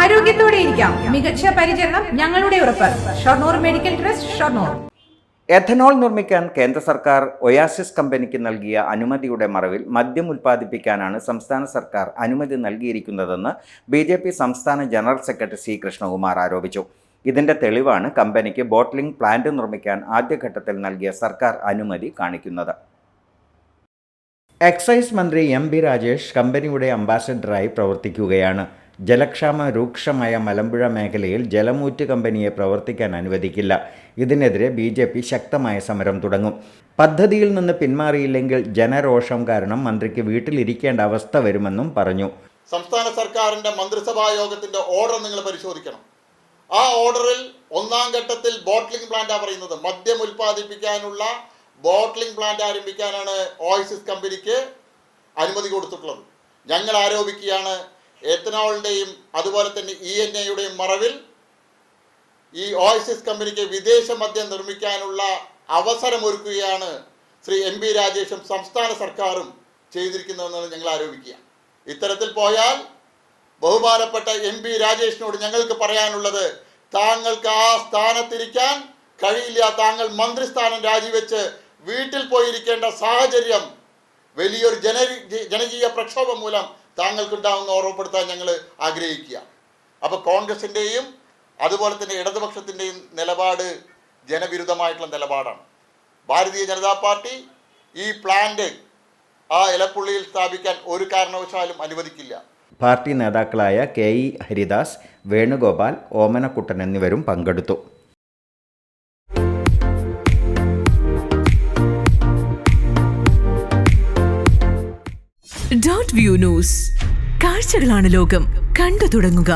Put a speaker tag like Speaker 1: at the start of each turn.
Speaker 1: ആരോഗ്യത്തോടെ ഇരിക്കാം. മികച്ച പരിചരണം ഞങ്ങളുടെ ഉറപ്പ്. Shoranur medical trust, Shoranur.
Speaker 2: Ethanol നിർമ്മിക്കാൻ കേന്ദ്ര സർക്കാർ ഒയാസിസ് കമ്പനിക്ക് നൽകിയ അനുമതിയുടെ മറവിൽ മദ്യം ഉൽപ്പാദിപ്പിക്കാനാണ് സംസ്ഥാന സർക്കാർ അനുമതി നൽകിയിരിക്കുന്നതെന്ന് BJP സംസ്ഥാന ജനറൽ സെക്രട്ടറി C. കൃഷ്ണകുമാർ ആരോപിച്ചു. ഇതിന്റെ തെളിവാണ് കമ്പനിക്ക് ബോട്ട്ലിംഗ് പ്ലാന്റ് നിർമ്മിക്കാൻ ആദ്യഘട്ടത്തിൽ നൽകിയ സർക്കാർ അനുമതി കാണിക്കുന്നത്. എക്സൈസ് മന്ത്രി M. B. രാജേഷ് കമ്പനിയുടെ അംബാസഡറായി പ്രവർത്തിക്കുകയാണ്. ജലക്ഷാമം രൂക്ഷമായ മലമ്പുഴ മേഖലയിൽ ജലമൂറ്റ് കമ്പനിയെ പ്രവർത്തിക്കാൻ അനുവദിക്കില്ല. ഇതിനെതിരെ BJP ശക്തമായ സമരം തുടങ്ങും. പദ്ധതിയിൽ നിന്ന് പിന്മാറിയില്ലെങ്കിൽ ജനരോഷം കാരണം മന്ത്രിക്ക് വീട്ടിലിരിക്കേണ്ട അവസ്ഥ വരുമെന്നും പറഞ്ഞു.
Speaker 3: സംസ്ഥാന സർക്കാരിന്റെ മന്ത്രിസഭാ യോഗത്തിന്റെ ഓർഡർ നിങ്ങൾ പരിശോധിക്കണം. ആ ഓർഡറിൽ ഒന്നാം ഘട്ടത്തിൽ ബോട്ട്ലിംഗ് പ്ലാന്റ് പറയുന്നത്. മദ്യം ഉൽപ്പാദിപ്പിക്കാനുള്ള ബോട്ട്ലിംഗ് പ്ലാന്റ് ആരംഭിക്കാനാണ് ഓയസിസ് കമ്പനിക്ക് അനുമതി കൊടുത്തിട്ടുള്ളത്. ഞങ്ങൾ ആരോപിക്കുകയാണ്, എത്തനോളിൻ്റെയും അതുപോലെ തന്നെ ENAയുടെയും മറവിൽ ഈ ഓയസിസ് കമ്പനിക്ക് വിദേശ മദ്യം നിർമ്മിക്കാനുള്ള അവസരമൊരുക്കുകയാണ് ശ്രീ M. B. രാജേഷും സംസ്ഥാന സർക്കാരും ചെയ്തിരിക്കുന്നതെന്നാണ് ഞങ്ങൾ ആരോപിക്കുക. ഇത്തരത്തിൽ പോയാൽ ബഹുമാനപ്പെട്ട M. B. രാജേഷിനോട് ഞങ്ങൾക്ക് പറയാനുള്ളത്, താങ്കൾക്ക് ആ സ്ഥാനത്തിരിക്കാൻ കഴിയില്ല. താങ്കൾ മന്ത്രിസ്ഥാനം രാജിവെച്ച് വീട്ടിൽ പോയിരിക്കേണ്ട സാഹചര്യം വലിയൊരു ജനകീയ പ്രക്ഷോഭം മൂലം താങ്കൾക്കുണ്ടാവുന്ന ഓർമ്മപ്പെടുത്താൻ ഞങ്ങൾ ആഗ്രഹിക്കുക. അപ്പോൾ കോൺഗ്രസിൻ്റെയും അതുപോലെ തന്നെ ഇടതുപക്ഷത്തിൻ്റെയും നിലപാട് ജനവിരുദ്ധമായിട്ടുള്ള നിലപാടാണ്. ഭാരതീയ ജനതാ പാർട്ടി ഈ പ്ലാന്റ് ആ ഇലപ്പുള്ളിയിൽ സ്ഥാപിക്കാൻ ഒരു കാരണവശാലും അനുവദിക്കില്ല.
Speaker 2: പാർട്ടി നേതാക്കളായ KE ഹരിദാസ്, വേണുഗോപാൽ, ഓമനക്കുട്ടൻ എന്നിവരും പങ്കെടുത്തു.
Speaker 4: .view news. കാഴ്ചകളാണ് ലോകം. കണ്ടു തുടങ്ങുക.